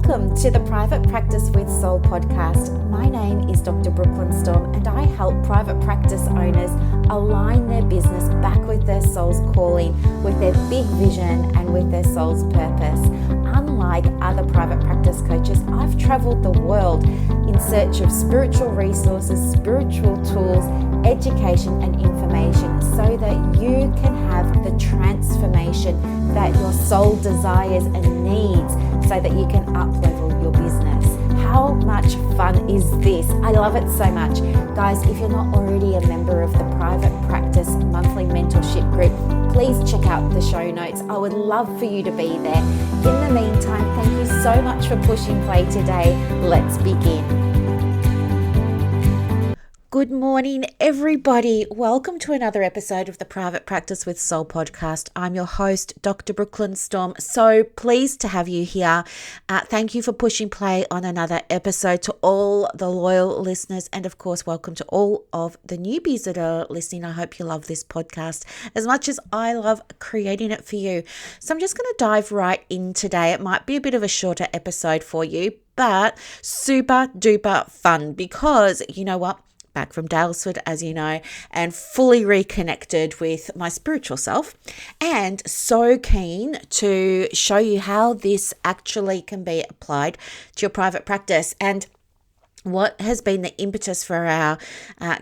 Welcome to the Private Practice with Soul podcast. My name is Dr. Brooklyn Storme, and I help private practice owners align their business back with their soul's calling, with their big vision and with their soul's purpose. Unlike other private practice coaches, I've traveled the world in search of spiritual resources, spiritual tools, education and information so that you can have the transformation that your soul desires and needs so that you can up-level your business. How much fun is this? I love it so much. Guys, if you're not already a member of the Private Practice Monthly Mentorship Group, please check out the show notes. I would love for you to be there. In the meantime, thank you so much for pushing play today. Let's begin. Good morning, everybody. Welcome to another episode of the Private Practice with Soul podcast. I'm your host, Dr. Brooklyn Storme. So pleased to have you here. Thank you for pushing play on another episode to all the loyal listeners. And of course, welcome to all of the newbies that are listening. I hope you love this podcast as much as I love creating it for you. So I'm just going to dive right in today. It might be a bit of a shorter episode for you, but super duper fun because you know what? Back from Dalesford, as you know, and fully reconnected with my spiritual self, and so keen to show you how this actually can be applied to your private practice. And what has been the impetus for our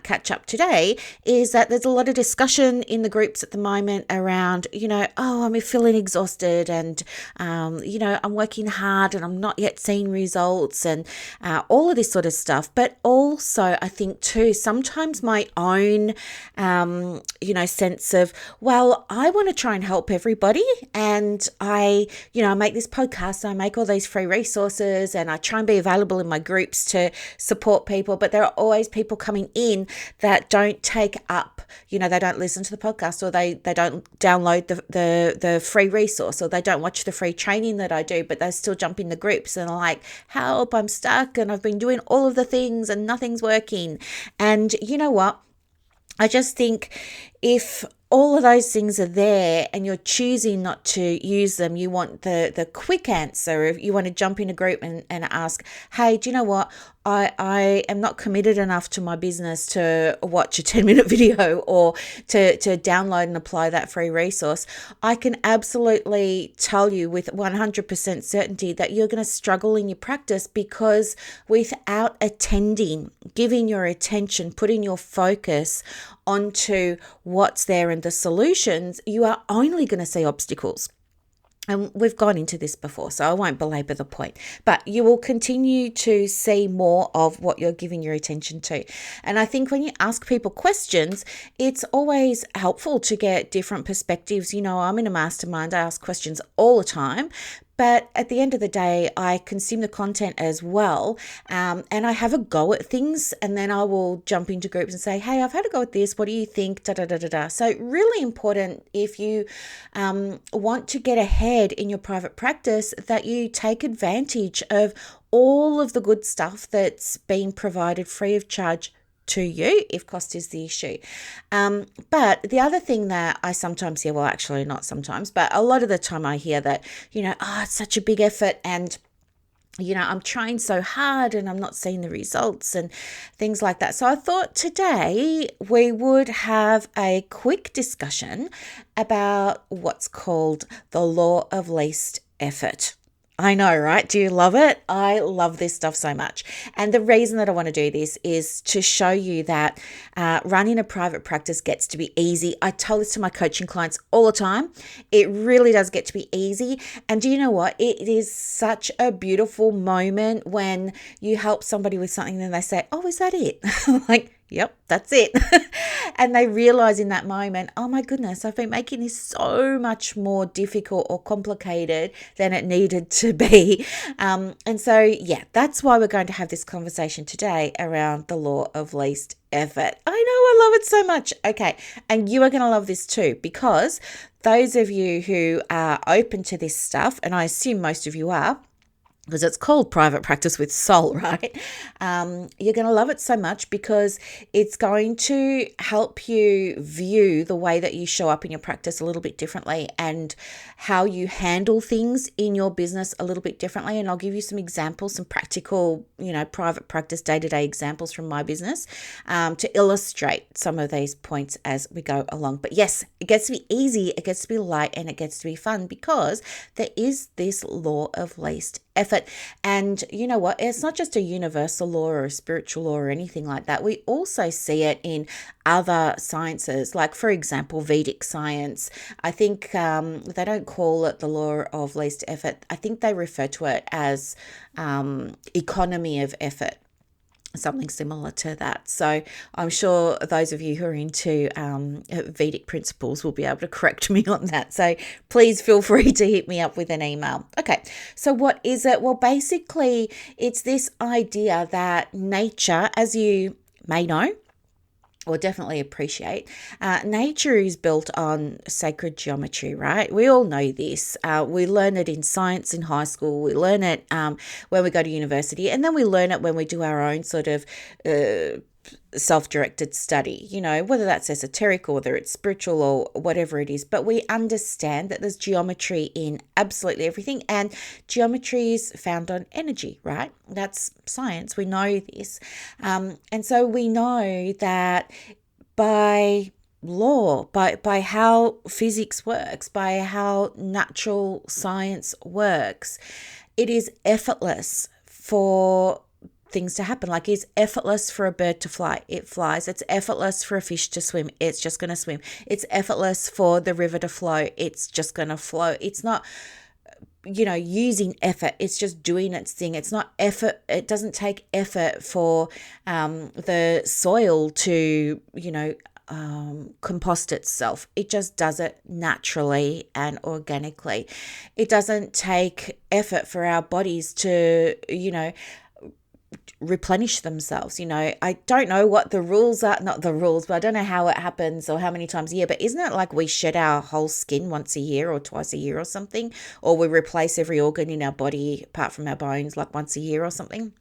catch up today is that there's a lot of discussion in the groups at the moment around, I'm feeling exhausted and, I'm working hard and I'm not yet seeing results and all of this sort of stuff. But also I think too, sometimes my own, sense of, well, I want to try and help everybody. And I make this podcast, I make all these free resources and I try and be available in my groups to support people, but there are always people coming in that don't take up, they don't listen to the podcast, or they don't download the free resource, or they don't watch the free training that I do, but they still jump in the groups and are like, help, I'm stuck and I've been doing all of the things and nothing's working. And you know what? I just think if all of those things are there and you're choosing not to use them, you want the quick answer. If you want to jump in a group and ask, hey, do you know what? I am not committed enough to my business to watch a 10-minute video or to download and apply that free resource. I can absolutely tell you with 100% certainty that you're going to struggle in your practice, because without attending, giving your attention, putting your focus onto what's there and the solutions, you are only going to see obstacles. And we've gone into this before, so I won't belabor the point, but you will continue to see more of what you're giving your attention to. And I think when you ask people questions, it's always helpful to get different perspectives. I'm in a mastermind, I ask questions all the time, but at the end of the day, I consume the content as well, and I have a go at things, and then I will jump into groups and say, hey, I've had a go at this. What do you think? So really important if you want to get ahead in your private practice, that you take advantage of all of the good stuff that's being provided free of charge to you, if cost is the issue. But the other thing that I sometimes hear, well, actually not sometimes, but a lot of the time I hear that, it's such a big effort and I'm trying so hard and I'm not seeing the results and things like that. So I thought today we would have a quick discussion about what's called the law of least effort. I know, right? Do you love it? I love this stuff so much. And the reason that I want to do this is to show you that running a private practice gets to be easy. I tell this to my coaching clients all the time. It really does get to be easy. And do you know what? It is such a beautiful moment when you help somebody with something and they say, oh, is that it? Like, yep, that's it. And they realize in that moment, oh my goodness, I've been making this so much more difficult or complicated than it needed to be. And so, yeah, that's why we're going to have this conversation today around the law of least effort. I know, I love it so much. Okay. And you are going to love this too, because those of you who are open to this stuff, and I assume most of you are, because it's called Private Practice with Soul, right? You're going to love it so much because it's going to help you view the way that you show up in your practice a little bit differently and how you handle things in your business a little bit differently. And I'll give you some examples, some practical, private practice day-to-day examples from my business to illustrate some of these points as we go along. But yes, it gets to be easy, it gets to be light, and it gets to be fun because there is this law of least effort. And you know what? It's not just a universal law or a spiritual law or anything like that. We also see it in other sciences, like, for example, Vedic science. I think they don't call it the law of least effort. I think they refer to it as economy of effort, something similar to that. So I'm sure those of you who are into Vedic principles will be able to correct me on that. So please feel free to hit me up with an email. Okay, so what is it? Well, basically, it's this idea that nature, as you may know, or definitely appreciate, nature is built on sacred geometry, right? We all know this. We learn it in science in high school. We learn it when we go to university, and then we learn it when we do our own sort of self-directed study, whether that's esoteric or whether it's spiritual or whatever it is. But we understand that there's geometry in absolutely everything, and geometry is found on energy, right? That's science. We know this. And so we know that by law, by how physics works, by how natural science works, it is effortless for things to happen. Like, it's effortless for a bird to fly, it flies. It's effortless for a fish to swim, it's just going to swim. It's effortless for the river to flow, it's just going to flow. It's not using effort, it's just doing its thing. It's not effort, it doesn't take effort for the soil to compost itself. It just does it naturally and organically. It doesn't take effort for our bodies to replenish themselves. I don't know what the rules are, not the rules, but I don't know how it happens or how many times a year, but isn't it like we shed our whole skin once a year or twice a year or something, or we replace every organ in our body apart from our bones like once a year or something?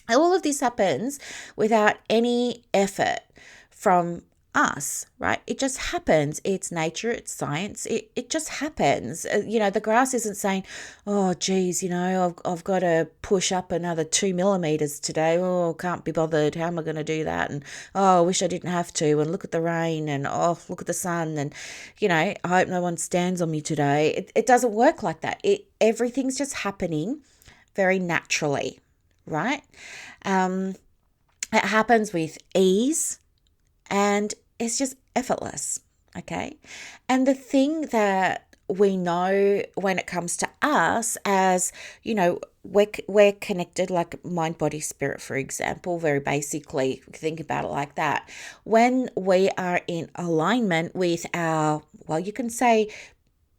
All of this happens without any effort from us, right? It just happens. It's nature, it's science. It just happens. The grass isn't saying, oh, geez, I've got to push up another 2 millimeters today. Oh, can't be bothered. How am I going to do that? And, oh, I wish I didn't have to. And look at the rain. And, oh, look at the sun. And, I hope no one stands on me today. It doesn't work like that. Everything's just happening very naturally, right? It happens with ease, and it's just effortless, okay? And the thing that we know when it comes to us, as we're connected like mind, body, spirit, for example, very basically, think about it like that. When we are in alignment with our, well, you can say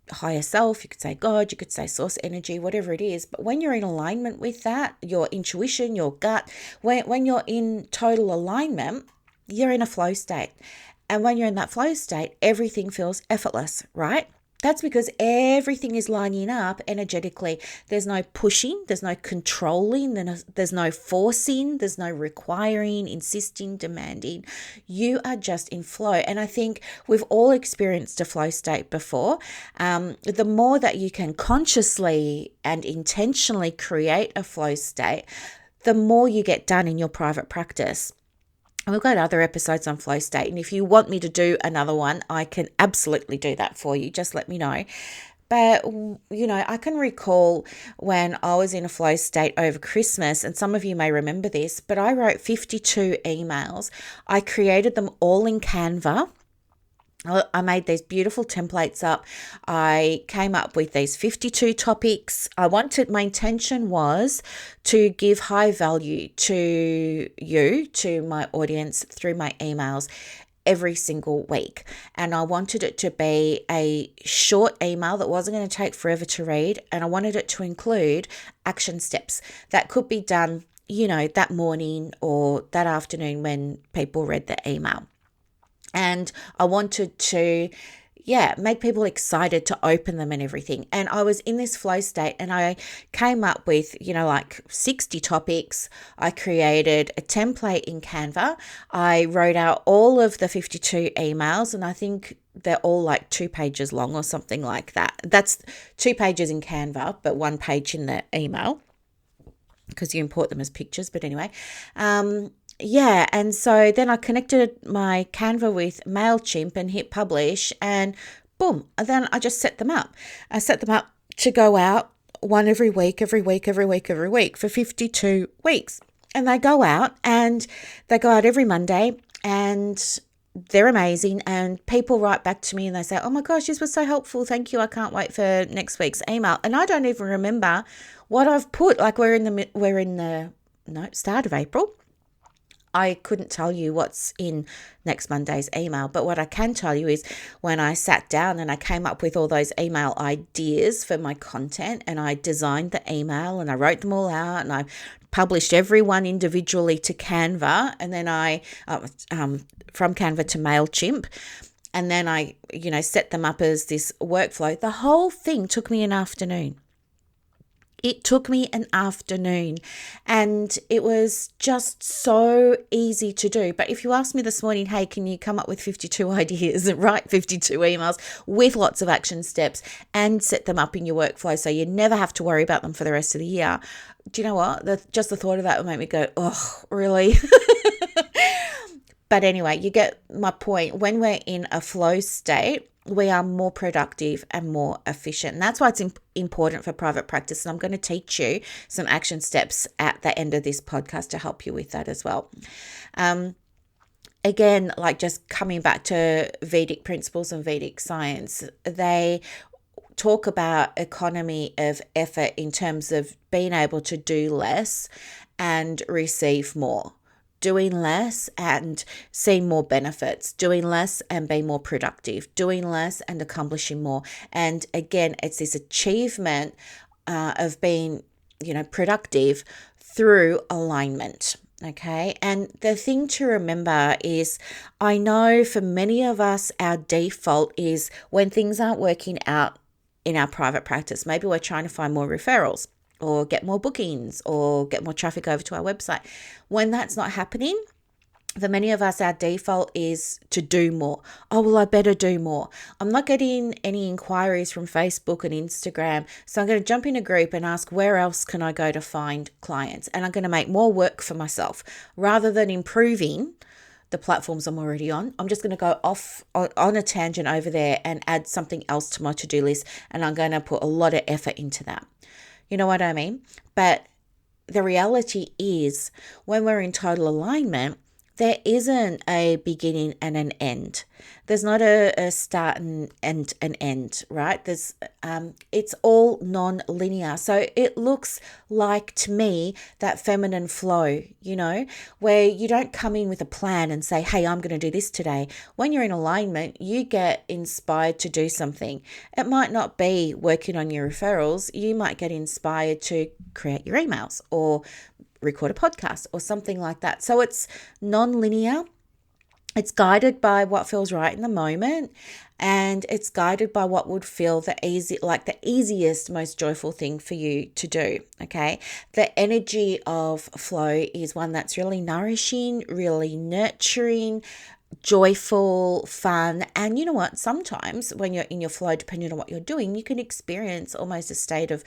higher self, you could say God, you could say source energy, whatever it is, but when you're in alignment with that, your intuition, your gut, when you're in total alignment, you're in a flow state. And when you're in that flow state, everything feels effortless, right? That's because everything is lining up energetically. There's no pushing, there's no controlling, there's no forcing, there's no requiring, insisting, demanding. You are just in flow. And I think we've all experienced a flow state before. The more that you can consciously and intentionally create a flow state, the more you get done in your private practice. And we've got other episodes on flow state. And if you want me to do another one, I can absolutely do that for you. Just let me know. But, I can recall when I was in a flow state over Christmas, and some of you may remember this, but I wrote 52 emails. I created them all in Canva. I made these beautiful templates up. I came up with these 52 topics. My intention was to give high value to you, to my audience through my emails every single week. And I wanted it to be a short email that wasn't going to take forever to read. And I wanted it to include action steps that could be done, that morning or that afternoon when people read the email. And I wanted to, make people excited to open them and everything. And I was in this flow state and I came up with, like 60 topics. I created a template in Canva. I wrote out all of the 52 emails, and I think they're all like 2 pages long or something like that. That's 2 pages in Canva, but 1 page in the email because you import them as pictures. But anyway, and so then I connected my Canva with MailChimp and hit publish, and boom, and then I just set them up. I set them up to go out one every week for 52 weeks. And they go out every Monday, and they're amazing. And people write back to me and they say, oh my gosh, this was so helpful. Thank you. I can't wait for next week's email. And I don't even remember what I've put. Like we're in the start of April. I couldn't tell you what's in next Monday's email, but what I can tell you is when I sat down and I came up with all those email ideas for my content, and I designed the email and I wrote them all out and I published every one individually to Canva, and then I from Canva to MailChimp, and then I set them up as this workflow. The whole thing took me an afternoon. It took me an afternoon, and it was just so easy to do. But if you asked me this morning, hey, can you come up with 52 ideas and write 52 emails with lots of action steps and set them up in your workflow so you never have to worry about them for the rest of the year? Do you know what? Just the thought of that would make me go, oh, really? But anyway, you get my point. When we're in a flow state, we are more productive and more efficient. And that's why it's important for private practice. And I'm going to teach you some action steps at the end of this podcast to help you with that as well. Again, like just coming back to Vedic principles and Vedic science, they talk about economy of effort in terms of being able to do less and receive more. Doing less and seeing more benefits, doing less and being more productive, doing less and accomplishing more. And again, it's this achievement of being, productive through alignment. Okay. And the thing to remember is, I know for many of us, our default is when things aren't working out in our private practice, maybe we're trying to find more referrals or get more bookings or get more traffic over to our website. When that's not happening, for many of us, our default is to do more. Oh, well, I better do more. I'm not getting any inquiries from Facebook and Instagram, so I'm going to jump in a group and ask, where else can I go to find clients? And I'm going to make more work for myself rather than improving the platforms I'm already on. I'm just going to go off on a tangent over there and add something else to my to-do list, and I'm going to put a lot of effort into that. You know what I mean? But the reality is, when we're in total alignment, there isn't a beginning and an end. There's not a start and an end, right? It's all non-linear. So it looks like, to me, that feminine flow, where you don't come in with a plan and say, hey, I'm going to do this today. When you're in alignment, you get inspired to do something. It might not be working on your referrals. You might get inspired to create your emails or record a podcast or something like that. So it's non-linear. It's guided by what feels right in the moment, and it's guided by what would feel the easiest, most joyful thing for you to do. Okay. The energy of flow is one that's really nourishing, really nurturing, joyful, fun. And you know what? Sometimes when you're in your flow, depending on what you're doing, you can experience almost a state of,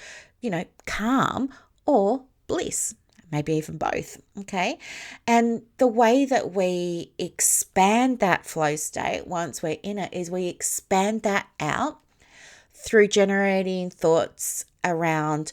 calm or bliss. Maybe even both, okay? And the way that we expand that flow state once we're in it is we expand that out through generating thoughts around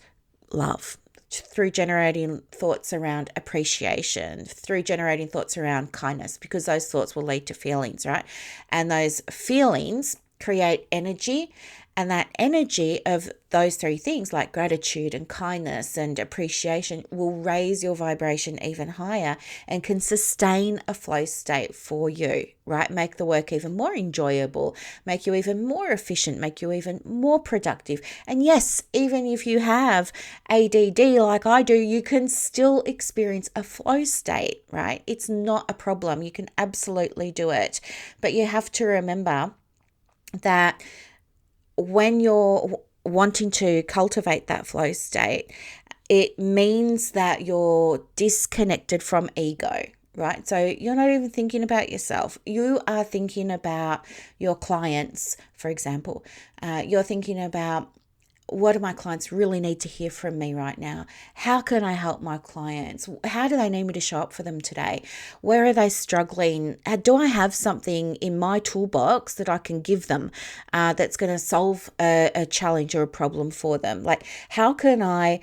love, through generating thoughts around appreciation, through generating thoughts around kindness, because those thoughts will lead to feelings, right? And those feelings create energy, and that energy of those 3 things, like gratitude and kindness and appreciation, will raise your vibration even higher and can sustain a flow state for you, right? Make the work even more enjoyable, make you even more efficient, make you even more productive. And yes, even if you have ADD like I do, you can still experience a flow state, right? It's not a problem. You can absolutely do it. But you have to remember that when you're wanting to cultivate that flow state, it means that you're disconnected from ego, right? So you're not even thinking about yourself. You are thinking about your clients, for example. You're thinking about, what do my clients really need to hear from me right now? How can I help my clients? How do they need me to show up for them today? Where are they struggling? Do I have something in my toolbox that I can give them that's going to solve a challenge or a problem for them? Like, how can I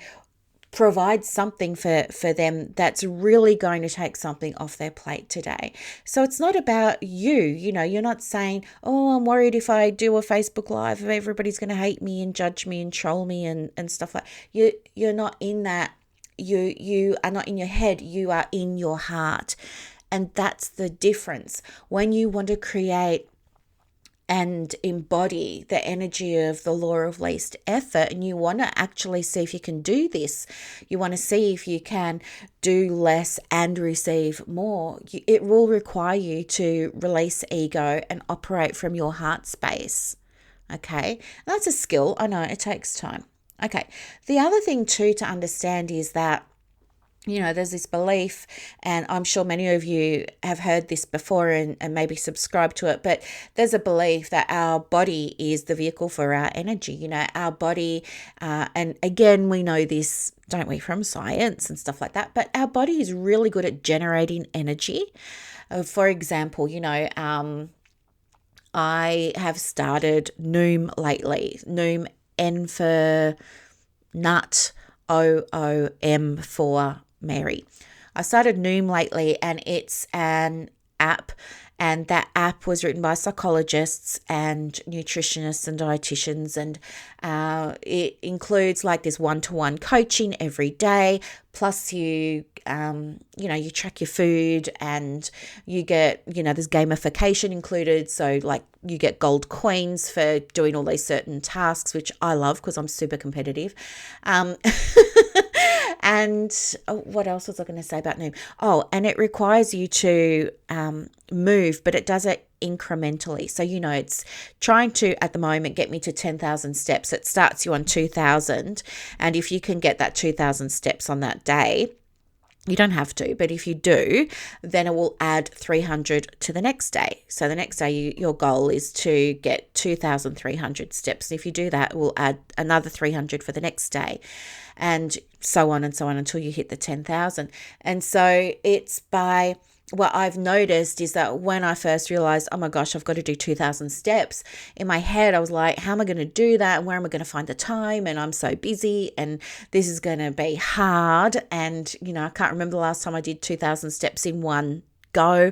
provide something for them that's really going to take something off their plate today? So it's not about you, you're not saying, oh, I'm worried if I do a Facebook Live, everybody's going to hate me and judge me and troll me and stuff like that. You're not in that. You are not in your head, you are in your heart. And that's the difference. When you want to create and embody the energy of the law of least effort, and you want to actually see if you can do this, you want to see if you can do less and receive more, it will require you to release ego and operate from your heart space. Okay, that's a skill. I know it takes time. Okay, the other thing too to understand is that there's this belief, and I'm sure many of you have heard this before and maybe subscribe to it, but there's a belief that our body is the vehicle for our energy. Our body, and again, we know this, don't we, from science and stuff like that, but our body is really good at generating energy. For example, I have started Noom lately. Noom, N for nut, OOM for Mary. I started Noom lately, and it's an app, and that app was written by psychologists and nutritionists and dietitians, and it includes like this one-to-one coaching every day, plus you track your food, and you get, there's gamification included, so like you get gold coins for doing all these certain tasks, which I love because I'm super competitive. And what else was I going to say about Noom? Oh, and it requires you to move, but it does it incrementally. So, it's trying to, at the moment, get me to 10,000 steps. It starts you on 2,000. And if you can get that 2,000 steps on that day, you don't have to, but if you do, then it will add 300 to the next day. So the next day, your goal is to get 2,300 steps. And if you do that, it will add another 300 for the next day, and so on until you hit the 10,000. And so it's by, what I've noticed is that when I first realized, oh my gosh, I've got to do 2,000 steps, in my head, I was like, how am I going to do that? And where am I going to find the time? And I'm so busy, and this is going to be hard. And, I can't remember the last time I did 2,000 steps in one go.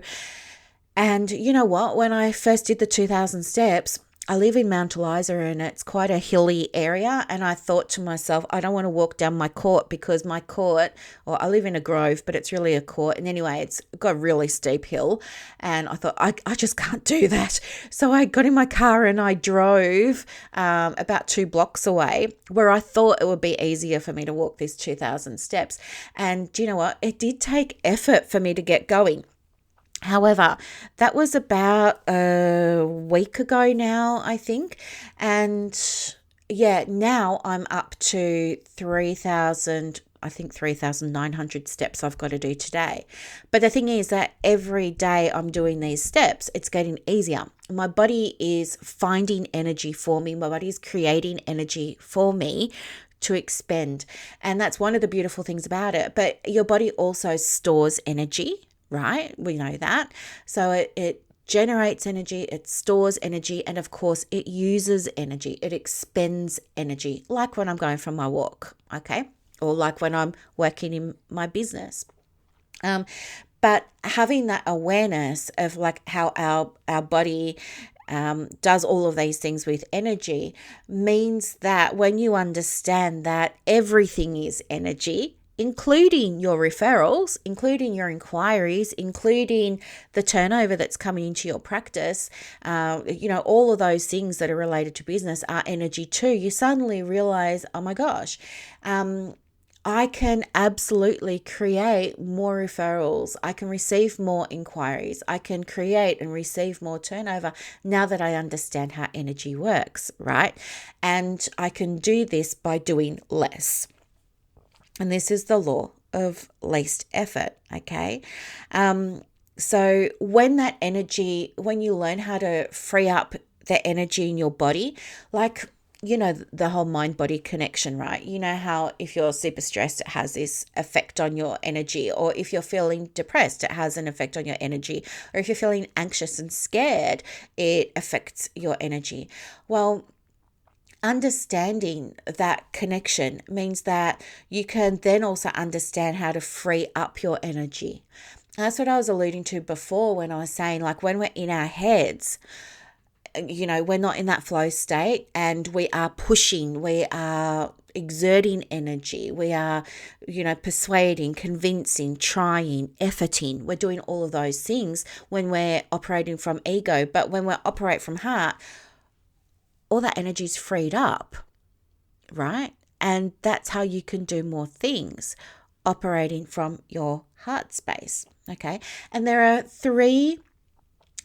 And you know what? When I first did the 2,000 steps, I live in Mount Eliza, and it's quite a hilly area. And I thought to myself, I don't want to walk down my court, because my court, or I live in a grove, but it's really a court. And anyway, it's got a really steep hill. And I thought, I just can't do that. So I got in my car and I drove about 2 blocks away, where I thought it would be easier for me to walk these 2,000 steps. And do you know what? It did take effort for me to get going. However, that was about a week ago now, I think. And yeah, now I'm up to 3,900 steps I've got to do today. But the thing is that every day I'm doing these steps, it's getting easier. My body is finding energy for me. My body is creating energy for me to expend. And that's one of the beautiful things about it. But your body also stores energy, right? We know that. So it generates energy, it stores energy, and of course it uses energy. It expends energy, like when I'm going for my walk, okay? Or like when I'm working in my business. But having that awareness of like how our body does all of these things with energy means that when you understand that everything is energy, including your referrals, including your inquiries, including the turnover that's coming into your practice, all of those things that are related to business are energy too. You suddenly realize, oh my gosh, I can absolutely create more referrals. I can receive more inquiries. I can create and receive more turnover now that I understand how energy works, right? And I can do this by doing less. And this is the law of least effort, okay? So when that energy, when you learn how to free up the energy in your body, like, the whole mind body connection, right? You know how if you're super stressed, it has this effect on your energy, or if you're feeling depressed, it has an effect on your energy, or if you're feeling anxious and scared, it affects your energy. Well, understanding that connection means that you can then also understand how to free up your energy. And that's what I was alluding to before when I was saying, like, when we're in our heads, we're not in that flow state and we are pushing, we are exerting energy, we are, persuading, convincing, trying, efforting. We're doing all of those things when we're operating from ego. But when we operate from heart, all that energy is freed up, right? And that's how you can do more things, operating from your heart space, okay? And there are 3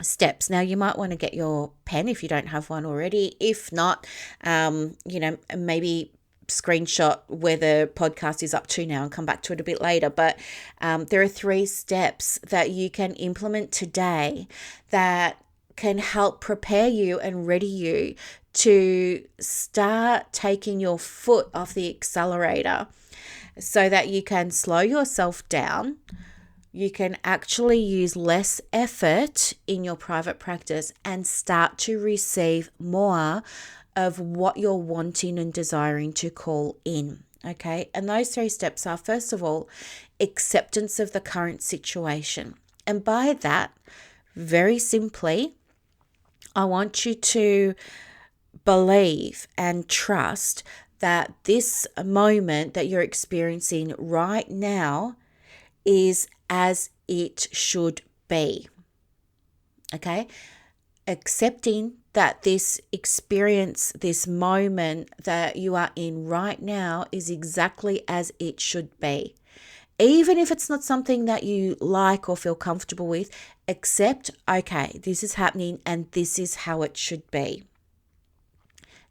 steps. Now, you might want to get your pen if you don't have one already. If not, maybe screenshot where the podcast is up to now and come back to it a bit later. But there are 3 steps that you can implement today that can help prepare you and ready you to start taking your foot off the accelerator so that you can slow yourself down. You can actually use less effort in your private practice and start to receive more of what you're wanting and desiring to call in. Okay. And those 3 steps are, first of all, acceptance of the current situation. And by that, very simply, I want you to believe and trust that this moment that you're experiencing right now is as it should be. Okay? Accepting that this experience, this moment that you are in right now is exactly as it should be. Even if it's not something that you like or feel comfortable with, accept, okay, this is happening and this is how it should be.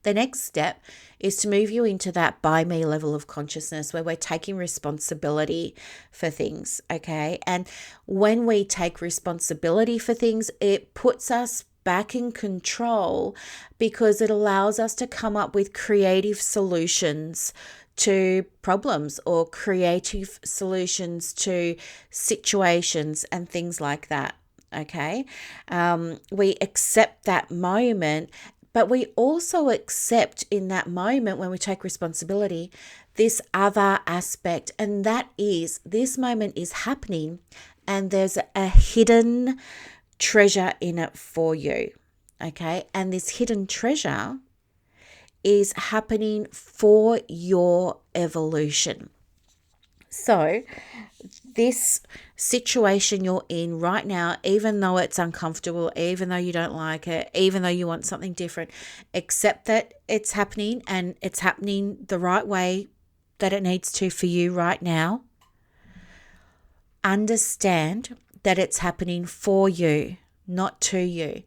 The next step is to move you into that by me level of consciousness where we're taking responsibility for things, okay? And when we take responsibility for things, it puts us back in control because it allows us to come up with creative solutions to problems or creative solutions to situations and things like that, okay? We accept that moment. But we also accept in that moment when we take responsibility, this other aspect, and that is this moment is happening and there's a hidden treasure in it for you, okay? And this hidden treasure is happening for your evolution. So this situation you're in right now, even though it's uncomfortable, even though you don't like it, even though you want something different, accept that it's happening and it's happening the right way that it needs to for you right now. Understand that it's happening for you, not to you.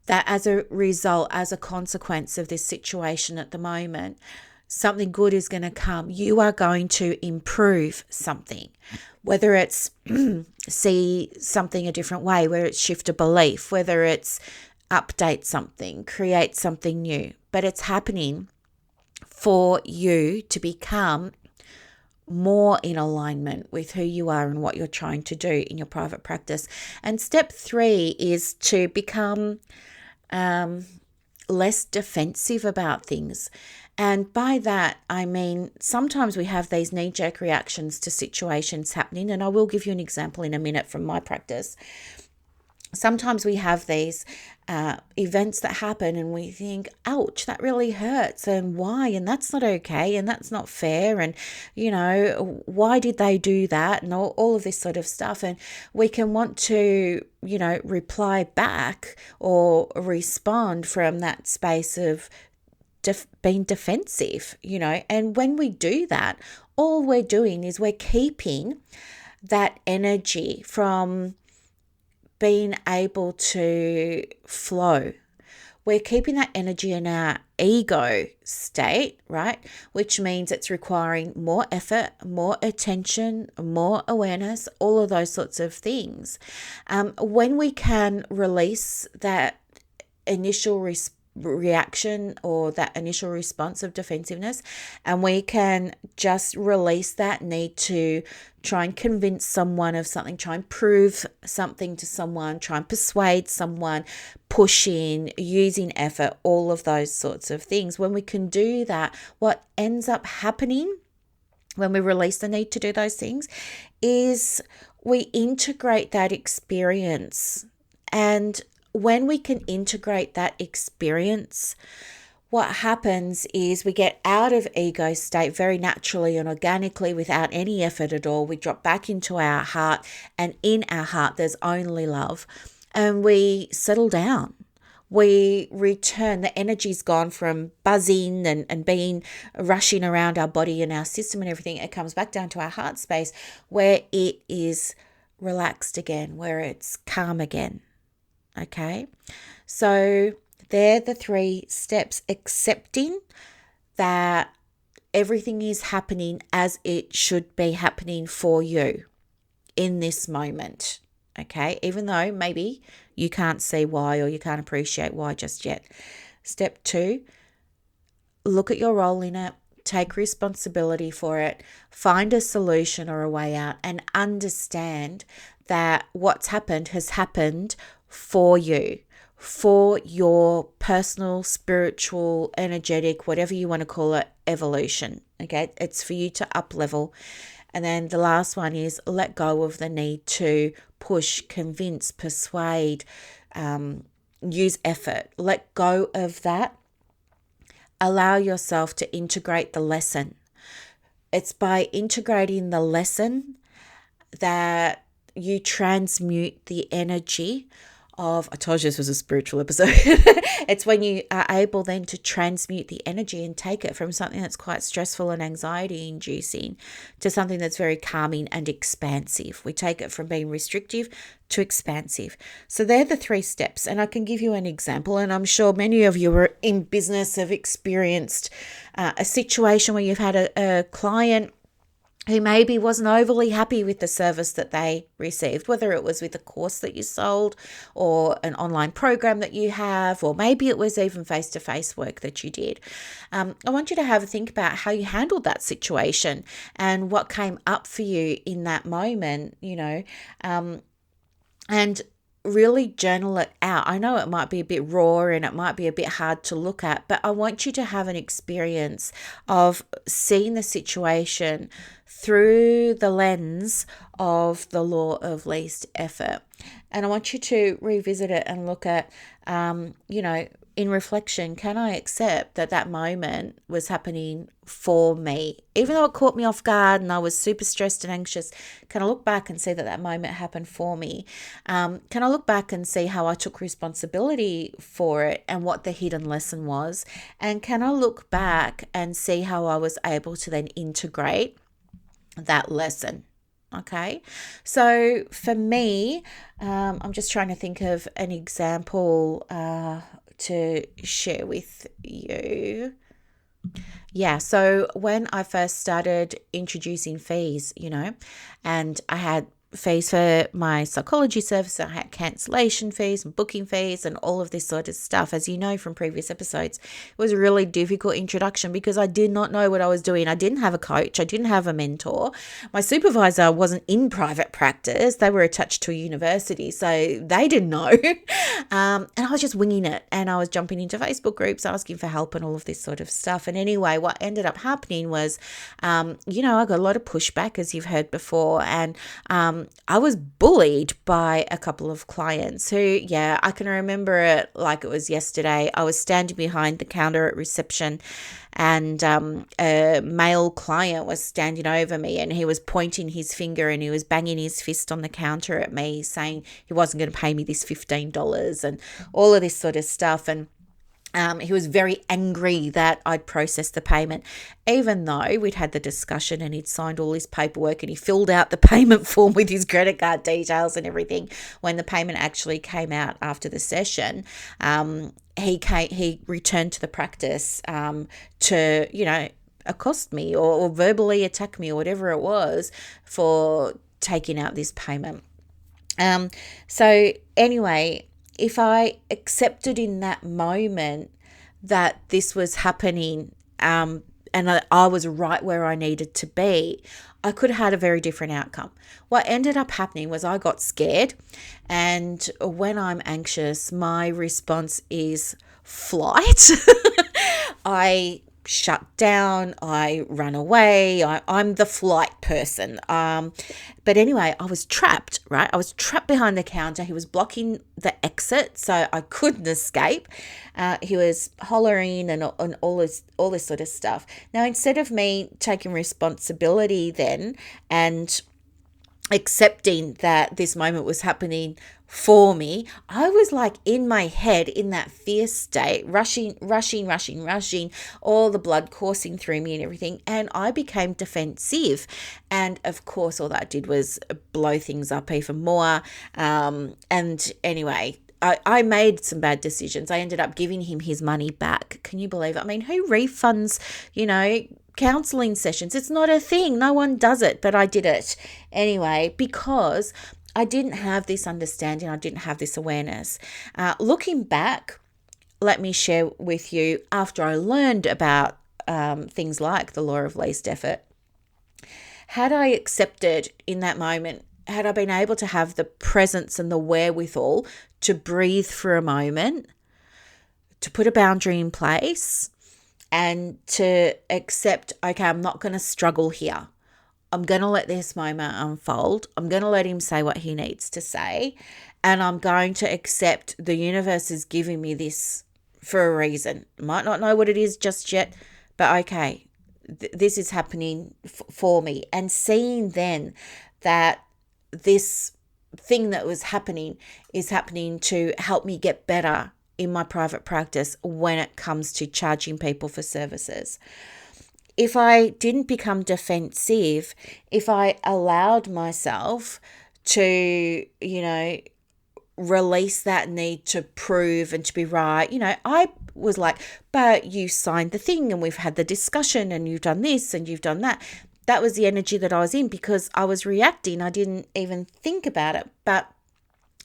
That as a result, as a consequence of this situation at the moment, something good is going to come. You are going to improve something, whether it's see something a different way, whether it's shift a belief, whether it's update something, create something new. But it's happening for you to become more in alignment with who you are and what you're trying to do in your private practice. And step 3 is to become less defensive about things. And by that, I mean, sometimes we have these knee-jerk reactions to situations happening, and I will give you an example in a minute from my practice. Sometimes we have these events that happen and we think, ouch, that really hurts, and why? And that's not okay, and that's not fair, and, why did they do that? And all of this sort of stuff. And we can want to, reply back or respond from that space of been defensive, and when we do that, all we're doing is we're keeping that energy from being able to flow. We're keeping that energy in our ego state, right? Which means it's requiring more effort, more attention, more awareness, all of those sorts of things. When we can release that initial reaction or that initial response of defensiveness, and we can just release that need to try and convince someone of something, try and prove something to someone, try and persuade someone, pushing, using effort, all of those sorts of things. When we can do that, what ends up happening when we release the need to do those things is we integrate that experience. And when we can integrate that experience, what happens is we get out of ego state very naturally and organically without any effort at all. We drop back into our heart, and in our heart there's only love, and we settle down. We return, the energy's gone from buzzing and being rushing around our body and our system and everything. It comes back down to our heart space where it is relaxed again, where it's calm again. Okay, so they're the 3 steps: accepting that everything is happening as it should be happening for you in this moment. Okay, even though maybe you can't see why or you can't appreciate why just yet. Step 2, look at your role in it, take responsibility for it, find a solution or a way out, and understand that what's happened has happened for you, for your personal, spiritual, energetic, whatever you want to call it, evolution. Okay, it's for you to up level. And then the last one is let go of the need to push, convince, persuade, use effort. Let go of that. Allow yourself to integrate the lesson. It's by integrating the lesson that you transmute the energy of, I told you this was a spiritual episode. It's when you are able then to transmute the energy and take it from something that's quite stressful and anxiety inducing to something that's very calming and expansive. We take it from being restrictive to expansive. So they're the 3 steps. And I can give you an example. And I'm sure many of you are in business have experienced a situation where you've had a client who maybe wasn't overly happy with the service that they received, whether it was with a course that you sold or an online program that you have, or maybe it was even face-to-face work that you did. I want you to have a think about how you handled that situation and what came up for you in that moment, and really journal it out. I know it might be a bit raw and it might be a bit hard to look at, but I want you to have an experience of seeing the situation through the lens of the law of least effort. And I want you to revisit it and look at, in reflection, can I accept that moment was happening for me? Even though it caught me off guard and I was super stressed and anxious, can I look back and see that moment happened for me? Can I look back and see how I took responsibility for it and what the hidden lesson was? And can I look back and see how I was able to then integrate that lesson? Okay, so for me, I'm just trying to think of an example to share with you. Yeah, so when I first started introducing fees, and I had fees for my psychology service, I had cancellation fees and booking fees and all of this sort of stuff. As you know from previous episodes, it was a really difficult introduction because I did not know what I was doing. I didn't have a coach. I didn't have a mentor. My supervisor wasn't in private practice. They were attached to a university, so they didn't know. And I was just winging it, and I was jumping into Facebook groups, asking for help and all of this sort of stuff. And anyway, what ended up happening was, I got a lot of pushback, as you've heard before, and I was bullied by a couple of clients who, I can remember it like it was yesterday. I was standing behind the counter at reception, and a male client was standing over me, and he was pointing his finger and he was banging his fist on the counter at me, saying he wasn't going to pay me this $15 and all of this sort of stuff. And He was very angry that I'd processed the payment, even though we'd had the discussion and he'd signed all his paperwork and he filled out the payment form with his credit card details and everything. When the payment actually came out after the session, he returned to the practice to, accost me or verbally attack me or whatever it was for taking out this payment. So anyway, if I accepted in that moment that this was happening, and I was right where I needed to be, I could have had a very different outcome. What ended up happening was I got scared, and when I'm anxious, my response is flight. I shut down, I run away, I'm the flight person. But anyway, I was trapped, right? I was trapped behind the counter. He was blocking the exit, so I couldn't escape. He was hollering and all this sort of stuff. Now, instead of me taking responsibility then and accepting that this moment was happening for me, I was like in my head in that fear state, rushing, all the blood coursing through me and everything. And I became defensive. And of course, all that did was blow things up even more. And anyway, I made some bad decisions. I ended up giving him his money back. Can you believe it? I mean, who refunds, counseling sessions? It's not a thing. No one does it, but I did it anyway because I didn't have this understanding. I didn't have this awareness. Looking back, let me share with you after I learned about things like the law of least effort. Had I accepted in that moment, had I been able to have the presence and the wherewithal to breathe for a moment, to put a boundary in place, and to accept, okay, I'm not going to struggle here. I'm going to let this moment unfold. I'm going to let him say what he needs to say. And I'm going to accept the universe is giving me this for a reason. Might not know what it is just yet, but okay, this is happening for me. And seeing then that this thing that was happening is happening to help me get better in my private practice when it comes to charging people for services. If I didn't become defensive, if I allowed myself to, release that need to prove and to be right, I was like, but you signed the thing and we've had the discussion and you've done this and you've done that. That was the energy that I was in because I was reacting. I didn't even think about it. But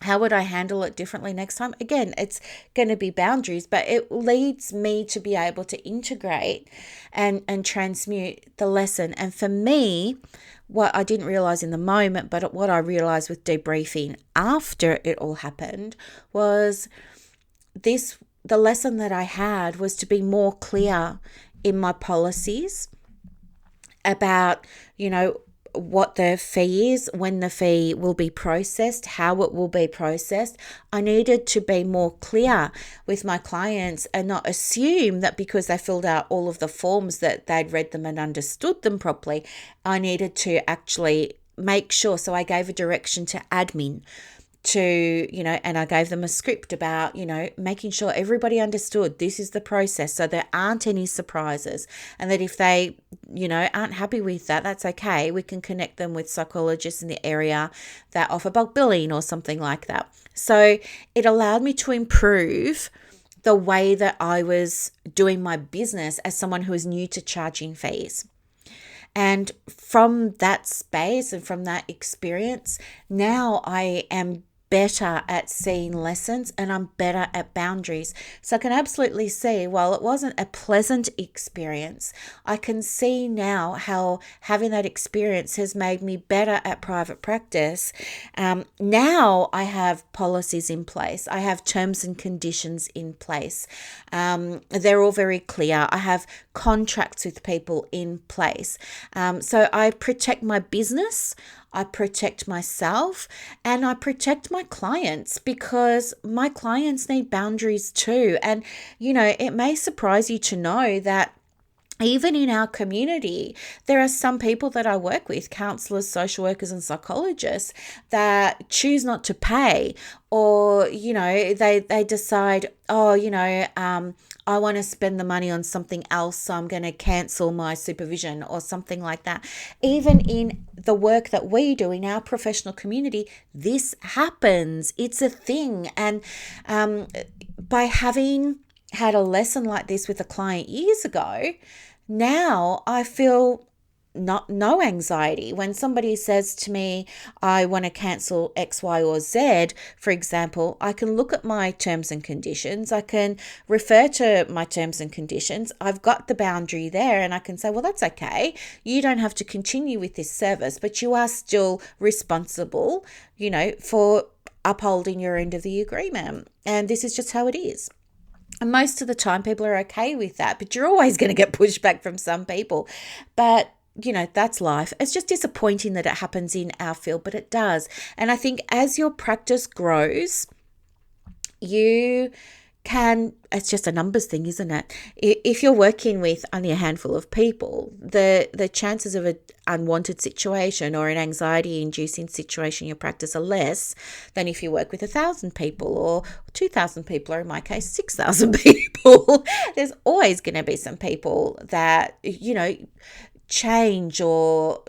how would I handle it differently next time? Again, it's going to be boundaries, but it leads me to be able to integrate and transmute the lesson. And for me, what I didn't realize in the moment, but what I realized with debriefing after it all happened was the lesson that I had was to be more clear in my policies about, what the fee is, when the fee will be processed, how it will be processed. I needed to be more clear with my clients and not assume that because they filled out all of the forms that they'd read them and understood them properly. I needed to actually make sure. So I gave a direction to admin to, and I gave them a script about, making sure everybody understood this is the process so there aren't any surprises, and that if they, aren't happy with that, that's okay. We can connect them with psychologists in the area that offer bulk billing or something like that. So it allowed me to improve the way that I was doing my business as someone who is new to charging fees. And from that space and from that experience, now I am better at seeing lessons and I'm better at boundaries. So I can absolutely see, while it wasn't a pleasant experience, I can see now how having that experience has made me better at private practice. Now I have policies in place. I have terms and conditions in place. They're all very clear. I have contracts with people in place. So I protect my business, I protect myself, and I protect my clients because my clients need boundaries too. And, it may surprise you to know that even in our community, there are some people that I work with, counselors, social workers, and psychologists, that choose not to pay, or, they decide, I want to spend the money on something else, so I'm going to cancel my supervision or something like that. Even in the work that we do in our professional community, this happens. It's a thing. And by having had a lesson like this with a client years ago, now I feel no anxiety when somebody says to me, I want to cancel X, Y, or Z. For example, I can look at my terms and conditions. I can refer to my terms and conditions. I've got the boundary there, and I can say, well, that's okay. You don't have to continue with this service, but you are still responsible, for upholding your end of the agreement. And this is just how it is. And most of the time people are okay with that, but you're always going to get pushback from some people. But that's life. It's just disappointing that it happens in our field, but it does. And I think as your practice grows, it's just a numbers thing, isn't it? If you're working with only a handful of people, the chances of an unwanted situation or an anxiety-inducing situation in your practice are less than if you work with 1,000 people or 2,000 people, or in my case, 6,000 people. There's always going to be some people that, change or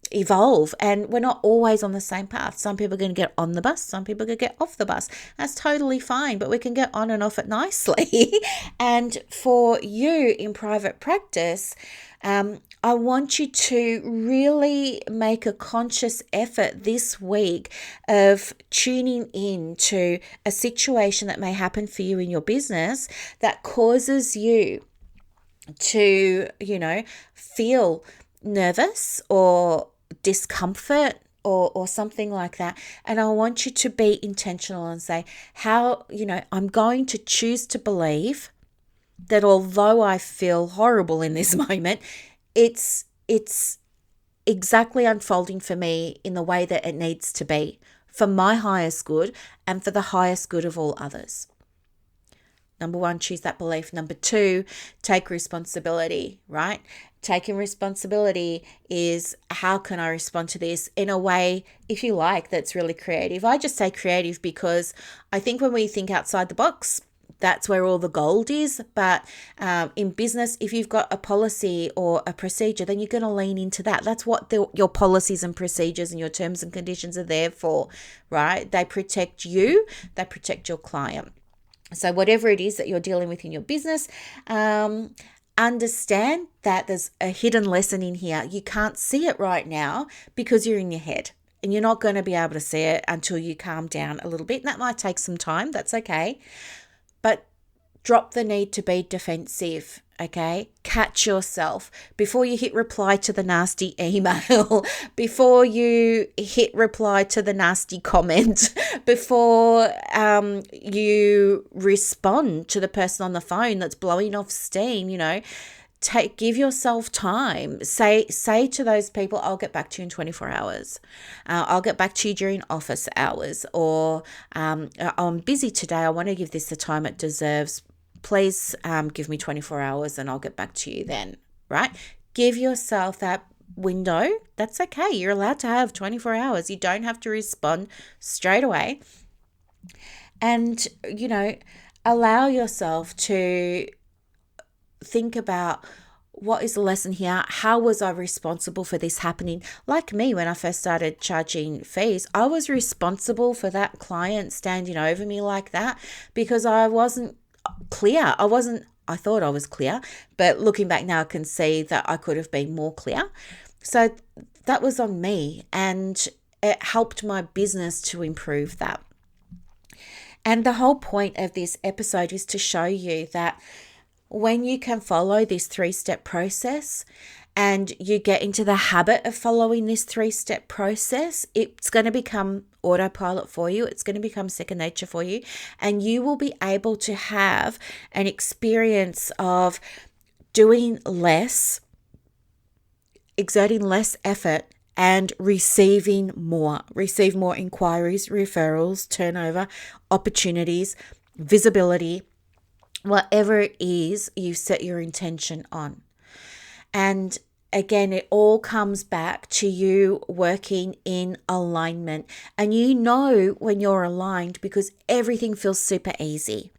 evolve, and we're not always on the same path. Some people are going to get on the bus, some people are going to get off the bus. That's totally fine, but we can get on and off it nicely. And for you in private practice, I want you to really make a conscious effort this week of tuning in to a situation that may happen for you in your business that causes you to, feel nervous or discomfort or something like that. And I want you to be intentional and say, I'm going to choose to believe that although I feel horrible in this moment, it's exactly unfolding for me in the way that it needs to be, for my highest good and for the highest good of all others. Number one, choose that belief. Number two, take responsibility, right? Taking responsibility is, how can I respond to this in a way, if you like, that's really creative. I just say creative because I think when we think outside the box, that's where all the gold is. But in business, if you've got a policy or a procedure, then you're going to lean into that. That's what your policies and procedures and your terms and conditions are there for, right? They protect you, they protect your client. So whatever it is that you're dealing with in your business, understand that there's a hidden lesson in here. You can't see it right now because you're in your head, and you're not going to be able to see it until you calm down a little bit. And that might take some time. That's okay. But drop the need to be defensive, okay? Catch yourself before you hit reply to the nasty email, before you hit reply to the nasty comment, before you respond to the person on the phone that's blowing off steam, give yourself time. Say to those people, I'll get back to you in 24 hours. I'll get back to you during office hours, or I'm busy today. I want to give this the time it deserves. Please give me 24 hours and I'll get back to you then, right? Give yourself that window. That's okay. You're allowed to have 24 hours. You don't have to respond straight away. And, allow yourself to think about, what is the lesson here? How was I responsible for this happening? Like me, when I first started charging fees, I was responsible for that client standing over me like that because I wasn't clear. I thought I was clear, but looking back now, I can see that I could have been more clear. So that was on me, and it helped my business to improve that. And the whole point of this episode is to show you that when you can follow this 3-step process and you get into the habit of following this 3-step process, it's going to become autopilot for you. It's going to become second nature for you. And you will be able to have an experience of doing less, exerting less effort, and receive more inquiries, referrals, turnover, opportunities, visibility, whatever it is you set your intention on. And again, it all comes back to you working in alignment. And when you're aligned because everything feels super easy.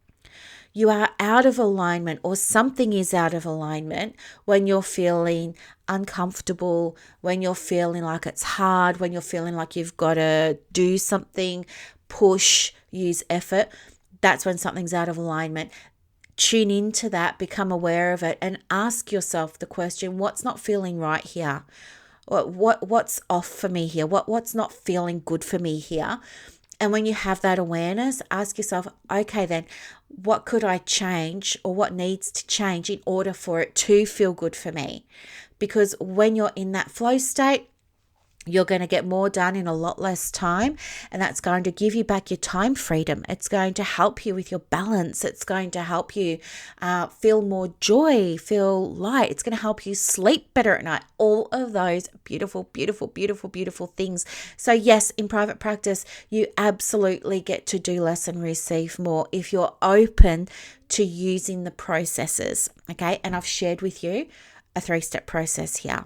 You are out of alignment, or something is out of alignment when you're feeling uncomfortable, when you're feeling like it's hard, when you're feeling like you've got to do something, push, use effort. That's when something's out of alignment. Tune into that, become aware of it, and ask yourself the question, what's not feeling right here? What's off for me here? What's not feeling good for me here? And when you have that awareness, ask yourself, okay, then what could I change, or what needs to change in order for it to feel good for me? Because when you're in that flow state, you're going to get more done in a lot less time, and that's going to give you back your time freedom. It's going to help you with your balance. It's going to help you feel more joy, feel light. It's going to help you sleep better at night. All of those beautiful, beautiful, beautiful, beautiful things. So yes, in private practice, you absolutely get to do less and receive more if you're open to using the processes. Okay. And I've shared with you a 3-step process here.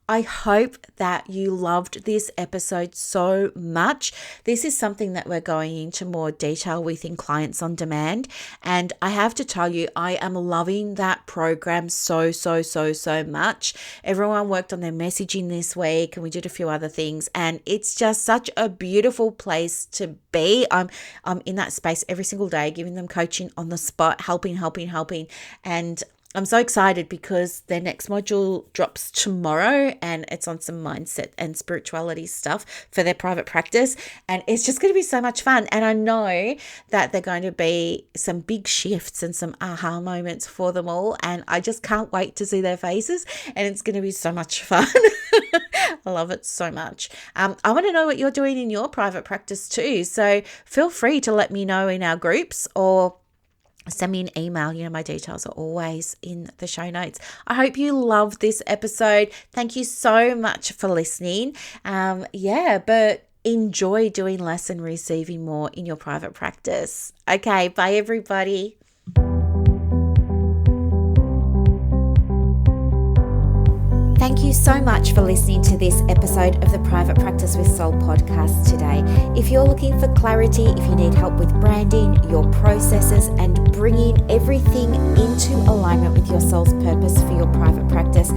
I hope that you loved this episode so much. This is something that we're going into more detail with in Clients on Demand. And I have to tell you, I am loving that program so much. Everyone worked on their messaging this week, and we did a few other things. And it's just such a beautiful place to be. I'm in that space every single day, giving them coaching on the spot, helping. And I'm so excited because their next module drops tomorrow, and it's on some mindset and spirituality stuff for their private practice. And it's just going to be so much fun. And I know that they're going to be some big shifts and some aha moments for them all. And I just can't wait to see their faces, and it's going to be so much fun. I love it so much. I want to know what you're doing in your private practice too. So feel free to let me know in our groups, or send me an email. My details are always in the show notes. I hope you loved this episode. Thank you so much for listening. But enjoy doing less and receiving more in your private practice. Okay, bye everybody. Thank you so much for listening to this episode of the Private Practice with Soul podcast today. If you're looking for clarity, if you need help with branding, your processes, and bringing everything into alignment with your soul's purpose for your private practice,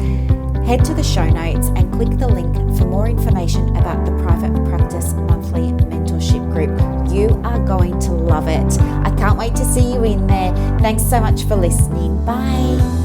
head to the show notes and click the link for more information about the Private Practice Monthly Mentorship Group. You are going to love it. I can't wait to see you in there. Thanks so much for listening. Bye.